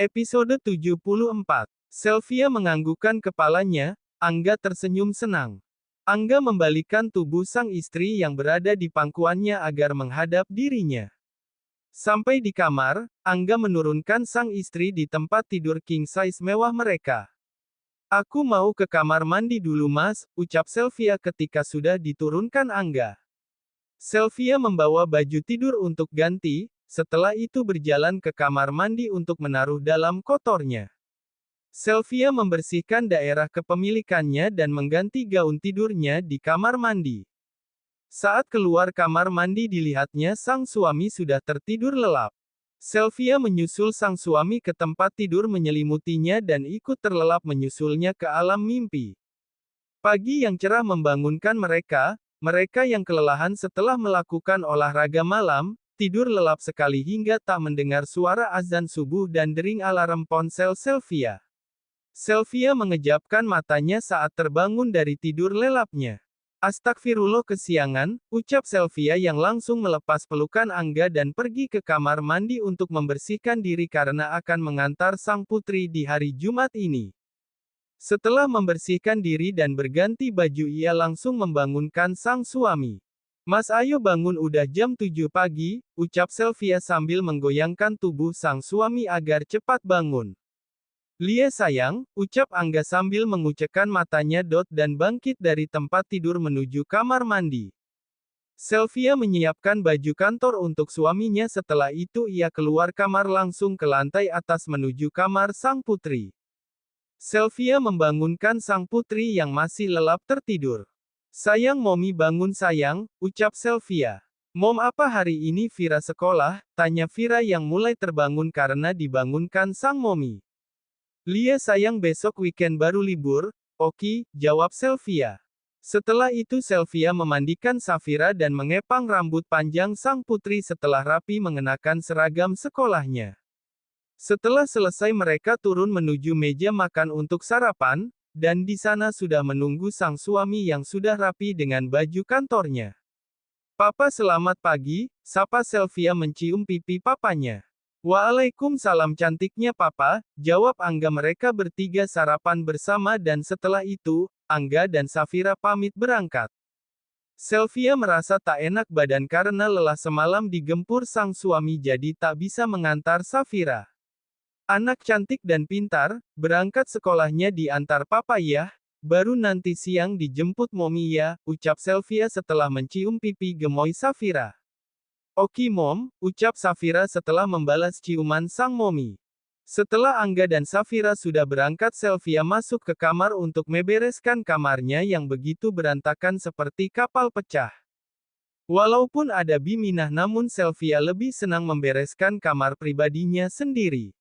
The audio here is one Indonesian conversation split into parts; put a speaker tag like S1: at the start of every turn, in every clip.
S1: Episode 74. Sylvia menganggukkan kepalanya, Angga tersenyum senang. Angga membalikan tubuh sang istri yang berada di pangkuannya agar menghadap dirinya. Sampai di kamar, Angga menurunkan sang istri di tempat tidur king size mewah mereka. Aku mau ke kamar mandi dulu mas, ucap Sylvia ketika sudah diturunkan Angga. Sylvia membawa baju tidur untuk ganti, setelah itu berjalan ke kamar mandi untuk menaruh dalam kotornya. Sylvia membersihkan daerah kepemilikannya dan mengganti gaun tidurnya di kamar mandi. Saat keluar kamar mandi dilihatnya sang suami sudah tertidur lelap. Sylvia menyusul sang suami ke tempat tidur menyelimutinya dan ikut terlelap menyusulnya ke alam mimpi. Pagi yang cerah membangunkan mereka, mereka yang kelelahan setelah melakukan olahraga malam, tidur lelap sekali hingga tak mendengar suara azan subuh dan dering alarm ponsel Sylvia. Sylvia mengejapkan matanya saat terbangun dari tidur lelapnya. Astagfirullah kesiangan, ucap Sylvia yang langsung melepas pelukan Angga dan pergi ke kamar mandi untuk membersihkan diri karena akan mengantar sang putri di hari Jumat ini. Setelah membersihkan diri dan berganti baju ia langsung membangunkan sang suami. Mas ayo bangun udah jam 7 pagi, ucap Sylvia sambil menggoyangkan tubuh sang suami agar cepat bangun. Lie sayang, ucap Angga sambil mengucekkan matanya dan bangkit dari tempat tidur menuju kamar mandi. Sylvia menyiapkan baju kantor untuk suaminya setelah itu ia keluar kamar langsung ke lantai atas menuju kamar sang putri. Sylvia membangunkan sang putri yang masih lelap tertidur. Sayang Momi bangun sayang, ucap Sylvia. Mom apa hari ini Vira sekolah? Tanya Vira yang mulai terbangun karena dibangunkan sang Momi. Lie sayang besok weekend baru libur, oke, jawab Sylvia. Setelah itu Sylvia memandikan Safira dan mengepang rambut panjang sang putri setelah rapi mengenakan seragam sekolahnya. Setelah selesai mereka turun menuju meja makan untuk sarapan, dan di sana sudah menunggu sang suami yang sudah rapi dengan baju kantornya. Papa selamat pagi, sapa Sylvia mencium pipi papanya. Waalaikumsalam cantiknya papa, jawab Angga mereka bertiga sarapan bersama dan setelah itu, Angga dan Safira pamit berangkat. Sylvia merasa tak enak badan karena lelah semalam digempur sang suami jadi tak bisa mengantar Safira. Anak cantik dan pintar, berangkat sekolahnya diantar papa ya, baru nanti siang dijemput momi ya, ucap Sylvia setelah mencium pipi gemoy Safira. Oke mom, ucap Safira setelah membalas ciuman sang momi. Setelah Angga dan Safira sudah berangkat Sylvia masuk ke kamar untuk membereskan kamarnya yang begitu berantakan seperti kapal pecah. Walaupun ada Biminah namun Sylvia lebih senang membereskan kamar pribadinya sendiri.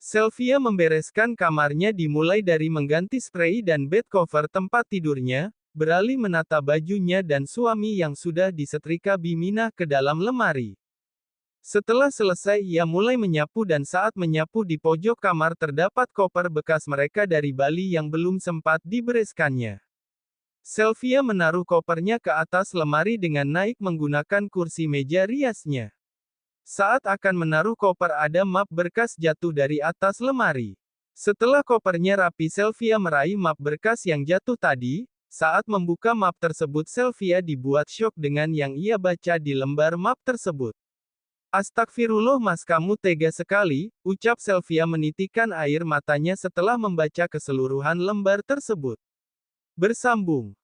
S1: Sylvia membereskan kamarnya dimulai dari mengganti spray dan bed cover tempat tidurnya, beralih menata bajunya dan suami yang sudah disetrika Biminah ke dalam lemari. Setelah selesai ia mulai menyapu dan saat menyapu di pojok kamar terdapat koper bekas mereka dari Bali yang belum sempat dibereskannya. Sylvia menaruh kopernya ke atas lemari dengan naik menggunakan kursi meja riasnya. Saat akan menaruh koper ada map berkas jatuh dari atas lemari. Setelah kopernya rapi Sylvia meraih map berkas yang jatuh tadi, saat membuka map tersebut Sylvia dibuat syok dengan yang ia baca di lembar map tersebut. Astagfirullah mas kamu tega sekali, ucap Sylvia menitikkan air matanya setelah membaca keseluruhan lembar tersebut. Bersambung.